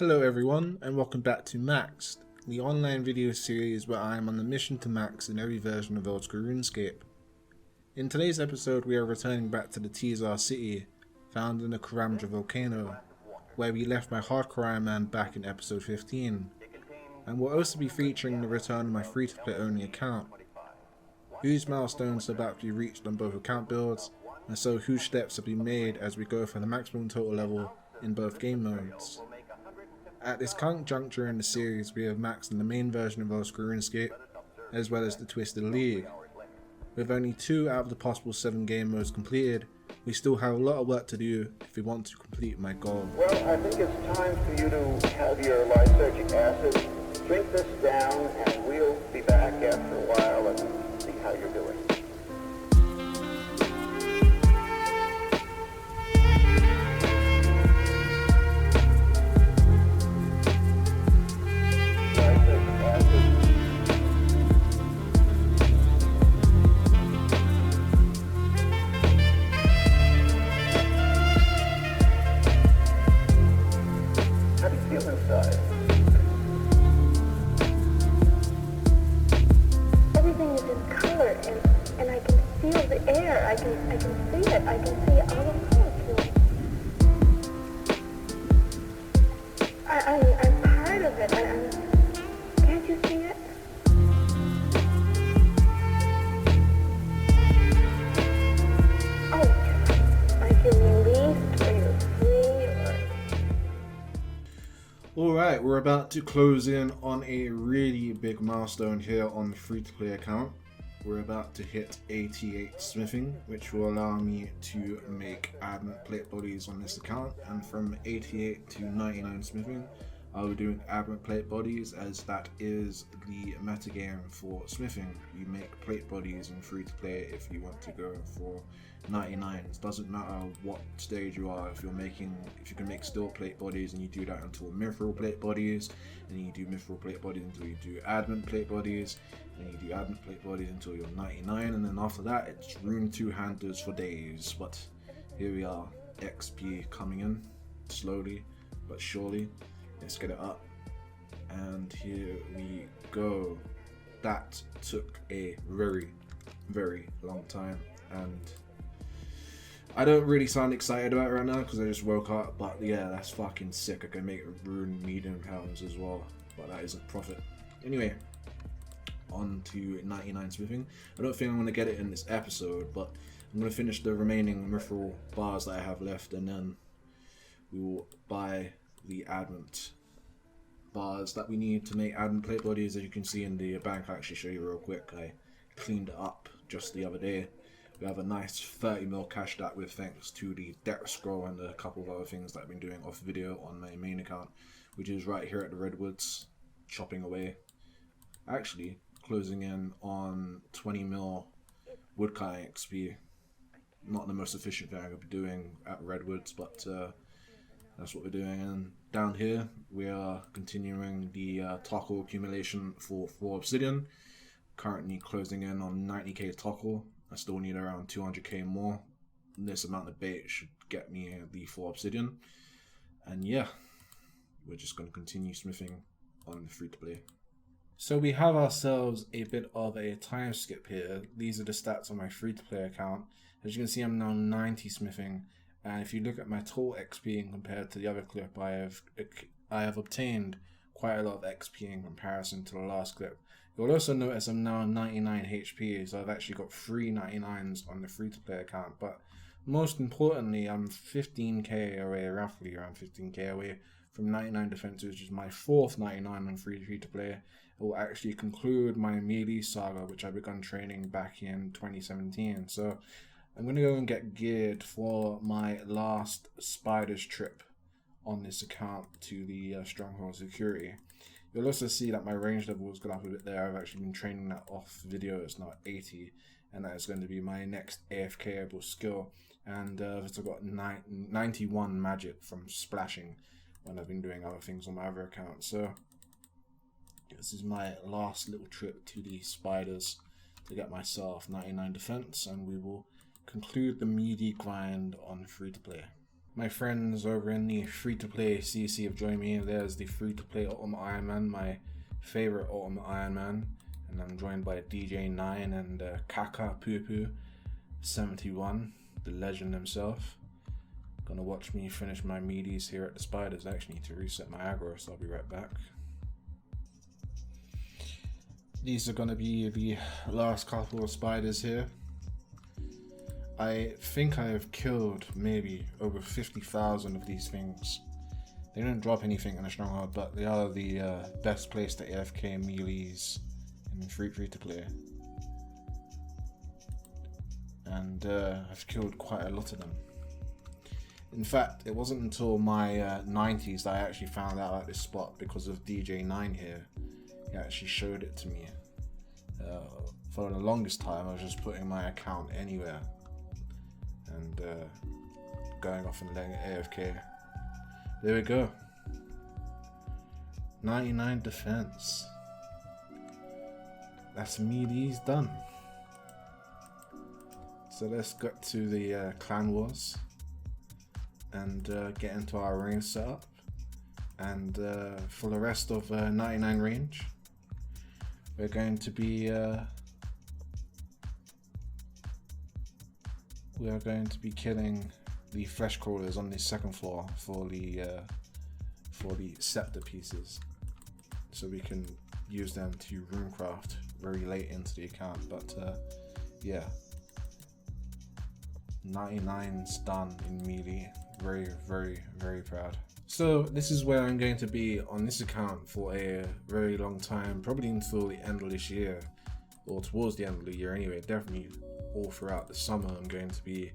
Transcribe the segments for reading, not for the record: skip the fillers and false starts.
Hello everyone, and welcome back to Maxed, the online video series where I am on the mission to max in every version of Oldschool Runescape. In today's episode we are returning back to the Teazar city, found in the Karamja volcano, where we left my hardcore Iron Man back in episode 15, and we'll also be featuring the return of my free-to-play only account. Huge milestones are about to be reached on both account builds, and so huge steps have been made as we go for the maximum total level in both game modes. At this current juncture in the series, we have maxed in the main version of Oldschool Runescape, as well as the Twisted League. With only 2 out of the possible 7 game modes completed, we still have a lot of work to do if we want to complete my goal. Well, I think it's time for you to have your lysergic acid. Drink this down, and we'll be back after a while and see how you're doing. Everything is in color, and I can feel the air. I can see it. I can see all the molecules. I'm part of it. Can't you see it? Oh, like you're released, or you're free, or... Alright, we're about to close in on a really big milestone here on the free-to-play account. We're about to hit 88 smithing, which will allow me to make adamant plate bodies on this account, and from 88 to 99 smithing I'll be doing adamant plate bodies, as that is the metagame for smithing. You make plate bodies in free-to-play if you want to go for 99s. Doesn't matter what stage you are. If you can make steel plate bodies and you do that until mithril plate bodies, and you do mithril plate bodies until you do adamant plate bodies, and you do adamant plate bodies until you're 99, and then after that it's rune two-handers for days. But here we are, XP coming in slowly but surely. Let's get it up, and here we go. That took a very long time, and I don't really sound excited about it right now because I just woke up, but yeah, that's fucking sick. I can make rune medium pounds as well, but that isn't profit. Anyway, on to 99 smithing. I don't think I'm going to get it in this episode, but I'm going to finish the remaining mithril bars that I have left, and then we will buy the adamant bars that we need to make adamant plate bodies. As you can see in the bank, I'll actually show you real quick. I cleaned it up just the other day. We have a nice 30 mil cash that with, thanks to the deck scroll and a couple of other things that I've been doing off video on my main account, which is right here at the redwoods, chopping away. Actually closing in on 20 mil woodcutting XP. Not the most efficient thing I could be doing at redwoods, but that's what we're doing. And down here we are continuing the Tokkul accumulation for 4 obsidian. Currently closing in on 90k Tokkul. I still need around 200k more. This amount of bait should get me the 4 obsidian. And yeah, we're just going to continue smithing on the free-to-play. So we have ourselves a bit of a time skip here. These are the stats on my free-to-play account. As you can see, I'm now 90 smithing. And if you look at my total XP compared to the other clip, I have obtained quite a lot of XP in comparison to the last clip. You'll also notice I'm now 99 HP, so I've actually got 3 99s on the free-to-play account. But most importantly, I'm 15k away, roughly around 15k away from 99 defense, which is my 4th 99 on free-to-play. It will actually conclude my melee saga, which I begun training back in 2017. So I'm going to go and get geared for my last spiders trip on this account to the Stronghold Security. You'll also see that my range level has gone up a bit there. I've actually been training that off video. It's now 80, and that is going to be my next AFK-able skill. And I've also got 91 magic from splashing when I've been doing other things on my other account. So this is my last little trip to the spiders to get myself 99 defense, and we will conclude the meaty grind on free to play. My friends over in the free-to-play CC have joined me. There's the free-to-play Ultimate Iron Man, my favorite Ultimate Iron Man, and I'm joined by DJ9 and Kaka Poo 71, the legend himself. Gonna watch me finish my meaties here at the spiders. I actually need to reset my aggro, so I'll be right back. These are gonna be the last couple of spiders here. I think I have killed maybe over 50,000 of these things. They don't drop anything in a stronghold, but they are the best placed to AFK melees in free to play. And I've killed quite a lot of them. In fact, it wasn't until my 90s that I actually found out at this spot because of DJ9 here. He actually showed it to me. For the longest time, I was just putting my account anywhere and going off and letting it AFK. There we go. 99 defense. That's melees done. So let's get to the clan wars and get into our range setup. And for the rest of 99 range, we're going to be killing the flesh crawlers on the second floor for the scepter pieces, so we can use them to runecraft very late into the account. But yeah, 99's done in melee. Very, very, very proud. So this is where I'm going to be on this account for a very long time, probably until the end of this year, or towards the end of the year anyway. Definitely all throughout the summer I'm going to be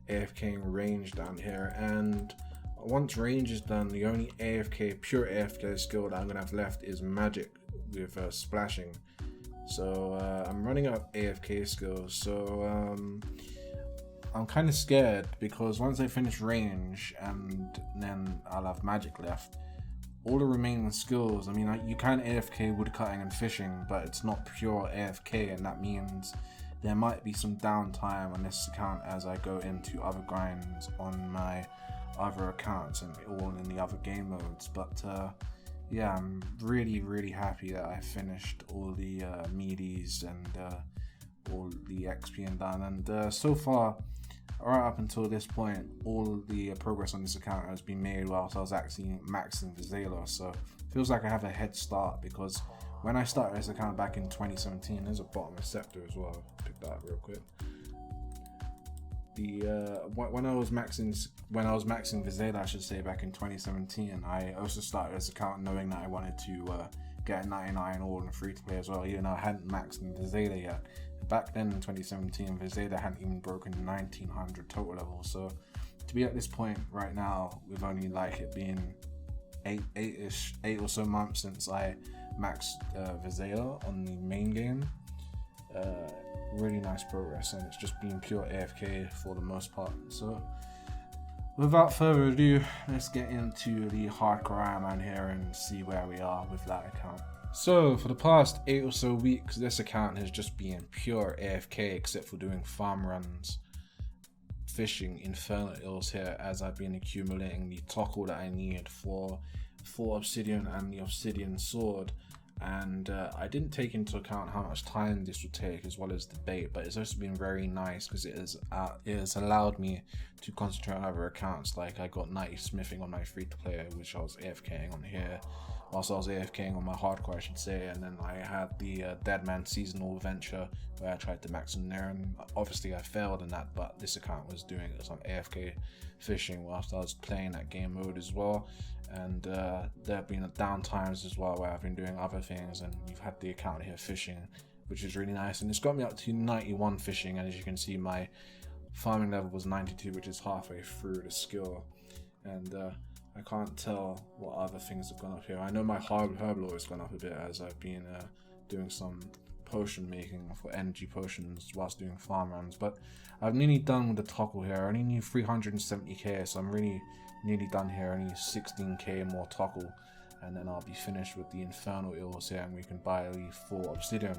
AFKing range down here, and once range is done, the only pure AFK skill that I'm going to have left is magic with splashing. So I'm running out of AFK skills, so I'm kind of scared because once I finish range and then I'll have magic left, all the remaining skills, I mean, you can AFK woodcutting and fishing, but it's not pure AFK, and that means there might be some downtime on this account as I go into other grinds on my other accounts and all in the other game modes. But yeah, I'm really, really happy that I finished all the meaties and all the XP and done. And so far, right up until this point, all the progress on this account has been made whilst I was actually maxing Vizela. So it feels like I have a head start, because when I started this account back in 2017, there's a bottomless scepter as well. Pick that up real quick. When I was maxing Vizela, I should say, back in 2017, I also started this account knowing that I wanted to get a 99 all in free to play as well, even though I hadn't maxed in Vizela yet. Back then in 2017, Vizela hadn't even broken 1900 total level. So to be at this point right now, with only like it being eight or so months since I maxed Vizela on the main game, really nice progress, and it's just been pure AFK for the most part. So without further ado, let's get into the hardcore Iron Man here and see where we are with that account. So for the past 8 or so weeks, this account has just been pure AFK except for doing farm runs, fishing infernal ills here as I've been accumulating the toggle that I need for obsidian and the obsidian sword. And I didn't take into account how much time this would take as well as the bait, but it's also been very nice because it has allowed me to concentrate on other accounts. Like I got 90 smithing on my free to play, which I was AFKing on here. Also I was AFKing on my hardcore, I should say, and then I had the Deadman seasonal adventure where I tried to max in there, and obviously I failed in that, but this account was doing some AFK fishing whilst I was playing that game mode as well. And there have been down times as well where I've been doing other things, and we've had the account here fishing, which is really nice, and it's got me up to 91 fishing, and as you can see my farming level was 92, which is halfway through the skill. And I can't tell what other things have gone up here. I know my herb lore has gone up a bit as I've been doing some potion making for energy potions whilst doing farm runs, but I'm nearly done with the toggle here. I only need 370k, so I'm really nearly done here. I need 16k more toggle, and then I'll be finished with the infernal ills here, and we can buy the 4 obsidian.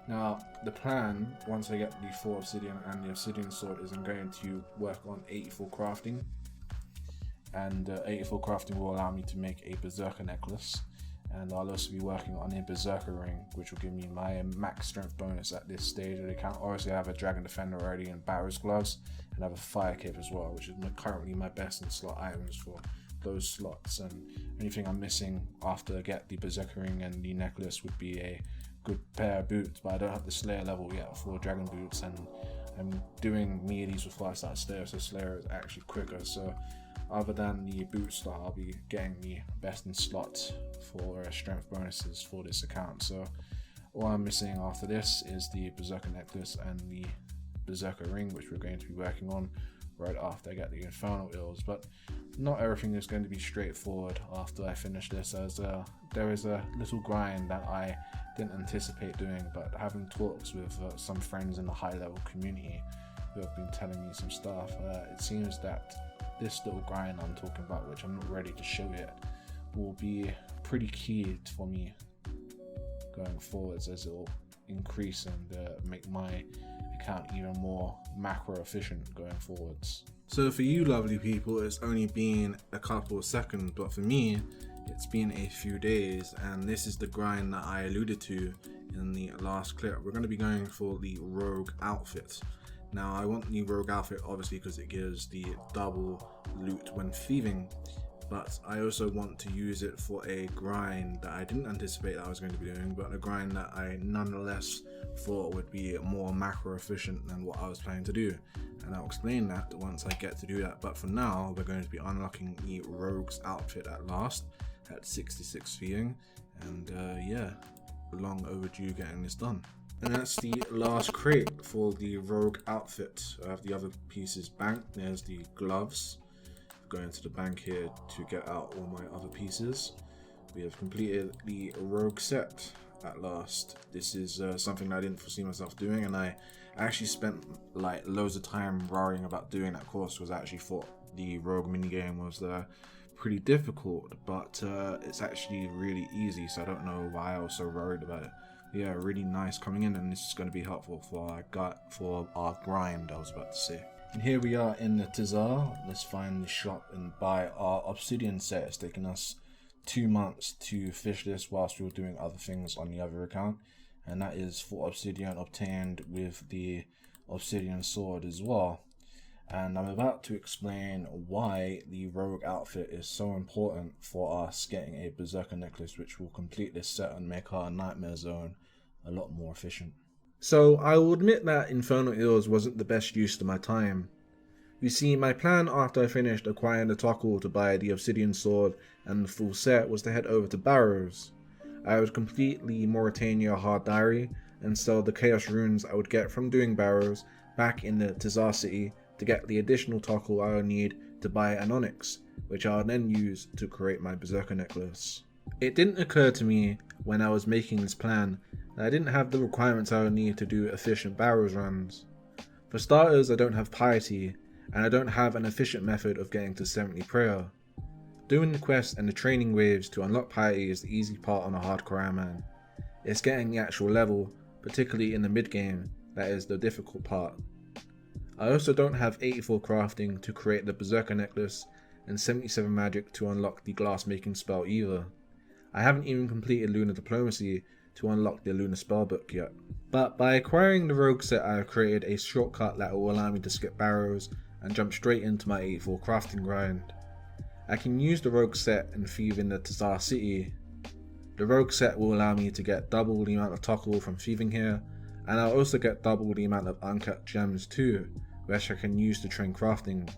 Now the plan, once I get the 4 obsidian and the obsidian sword, is I'm going to work on 84 crafting. and 84 crafting will allow me to make a berserker necklace, and I'll also be working on a berserker ring, which will give me my max strength bonus at this stage of the account. Obviously I have a dragon defender already and Barrow's gloves, and I have a fire cape as well, which is currently my best in slot items for those slots. And anything I'm missing after I get the berserker ring and the necklace would be a good pair of boots, but I don't have the Slayer level yet for dragon boots, and I'm doing meaties before I start Slayer, so Slayer is actually quicker. So other than the boot slot, I'll be getting the best in slot for strength bonuses for this account. So all I'm missing after this is the berserker necklace and the berserker ring, which we're going to be working on right after I get the infernal ills. But not everything is going to be straightforward after I finish this, as there is a little grind that I didn't anticipate doing, but having talks with some friends in the high level community who have been telling me some stuff, it seems that this little grind I'm talking about, which I'm not ready to show yet, will be pretty key for me going forwards, as it will increase and make my account even more macro efficient going forwards. So for you lovely people, it's only been a couple of seconds, but for me it's been a few days, and this is the grind that I alluded to in the last clip. We're going to be going for the rogue outfit. Now I want the rogue outfit obviously because it gives the double loot when thieving, but I also want to use it for a grind that I didn't anticipate that I was going to be doing, but a grind that I nonetheless thought would be more macro efficient than what I was planning to do, and I'll explain that once I get to do that. But for now, we're going to be unlocking the rogue's outfit at last at 66 thieving, and yeah, long overdue getting this done. And that's the last crate for the rogue outfit. I have the other pieces banked. There's the gloves. Going to the bank here to get out all my other pieces. We have completed the rogue set at last. This is something I didn't foresee myself doing, and I actually spent like loads of time worrying about doing that course, because I actually thought the rogue minigame was pretty difficult, but it's actually really easy, so I don't know why I was so worried about it. Yeah, really nice coming in, and this is going to be helpful for our grind, I was about to say. And here we are in the Tizar. Let's find the shop and buy our obsidian set. It's taken us 2 months to fish this whilst we were doing other things on the other account, and that is for obsidian obtained with the obsidian sword as well. And I'm about to explain why the rogue outfit is so important for us getting a berserker necklace, which will complete this set and make our nightmare zone a lot more efficient. So I will admit that Infernal Ills wasn't the best use of my time. You see, my plan after I finished acquiring the toggle to buy the obsidian sword and the full set was to head over to Barrows. I would complete the Mauritania hard diary and sell the chaos runes I would get from doing Barrows back in the Tizar city to get the additional toggle I would need to buy an onyx, which I would then use to create my berserker necklace. It didn't occur to me when I was making this plan that I didn't have the requirements I would need to do efficient Barrows runs. For starters, I don't have piety, and I don't have an efficient method of getting to 70 prayer. Doing the quest and the training waves to unlock piety is the easy part on a hardcore Ironman. It's getting the actual level, particularly in the mid game, that is the difficult part. I also don't have 84 crafting to create the berserker necklace and 77 magic to unlock the glass making spell either. I haven't even completed lunar diplomacy to unlock the lunar spellbook yet. But by acquiring the rogue set, I have created a shortcut that will allow me to skip Barrows and jump straight into my 84 crafting grind. I can use the rogue set and thieve in the Tizar city. The rogue set will allow me to get double the amount of toggle from thieving here, and I'll also get double the amount of uncut gems too, which I can use to train crafting.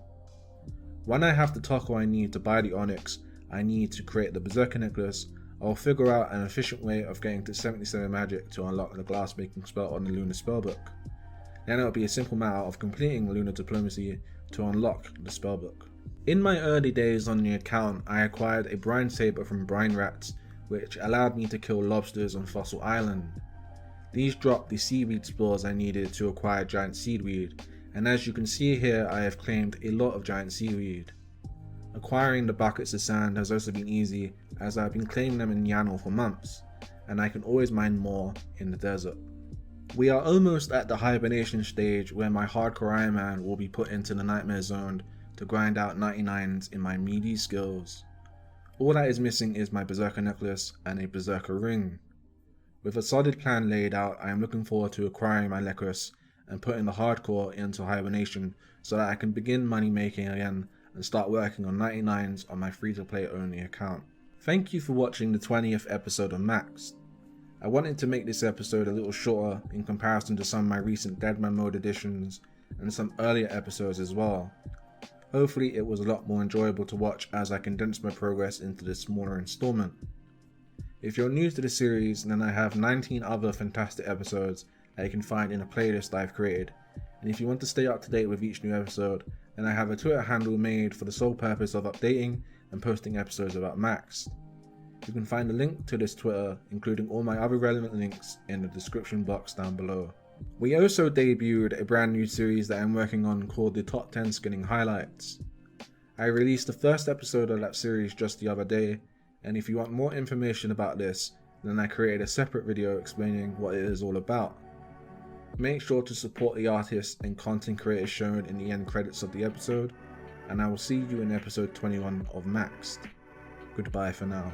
When I have the toggle I need to buy the onyx I need to create the berserker necklace, I'll figure out an efficient way of getting to 77 magic to unlock the glass making spell on the lunar spellbook. Then it'll be a simple matter of completing lunar diplomacy to unlock the spellbook. In my early days on the account, I acquired a brine saber from brine rats, which allowed me to kill lobsters on Fossil Island. These dropped the seaweed spores I needed to acquire giant seaweed, and as you can see here, I have claimed a lot of giant seaweed. Acquiring the buckets of sand has also been easy, as I've been claiming them in Yanal for months, and I can always mine more in the desert. We are almost at the hibernation stage where my hardcore Ironman will be put into the nightmare zone to grind out 99s in my melee skills. All that is missing is my Berserker necklace and a Berserker ring. With a solid plan laid out, I am looking forward to acquiring my necklace and putting the hardcore into hibernation so that I can begin money making again and start working on 99s on my free to play only account. Thank you for watching the 20th episode of Maxed. I wanted to make this episode a little shorter in comparison to some of my recent Deadman mode editions and some earlier episodes as well. Hopefully it was a lot more enjoyable to watch as I condensed my progress into this smaller installment. If you're new to the series, then I have 19 other fantastic episodes that you can find in a playlist I've created, and if you want to stay up to date with each new episode, then I have a Twitter handle made for the sole purpose of updating and posting episodes about Maxed. You can find a link to this Twitter, including all my other relevant links, in the description box down below. We also debuted a brand new series that I'm working on called the Top 10 Skinning Highlights. I released the first episode of that series just the other day, and if you want more information about this, then I created a separate video explaining what it is all about. Make sure to support the artists and content creators shown in the end credits of the episode, and I will see you in episode 21 of Maxed. Goodbye for now.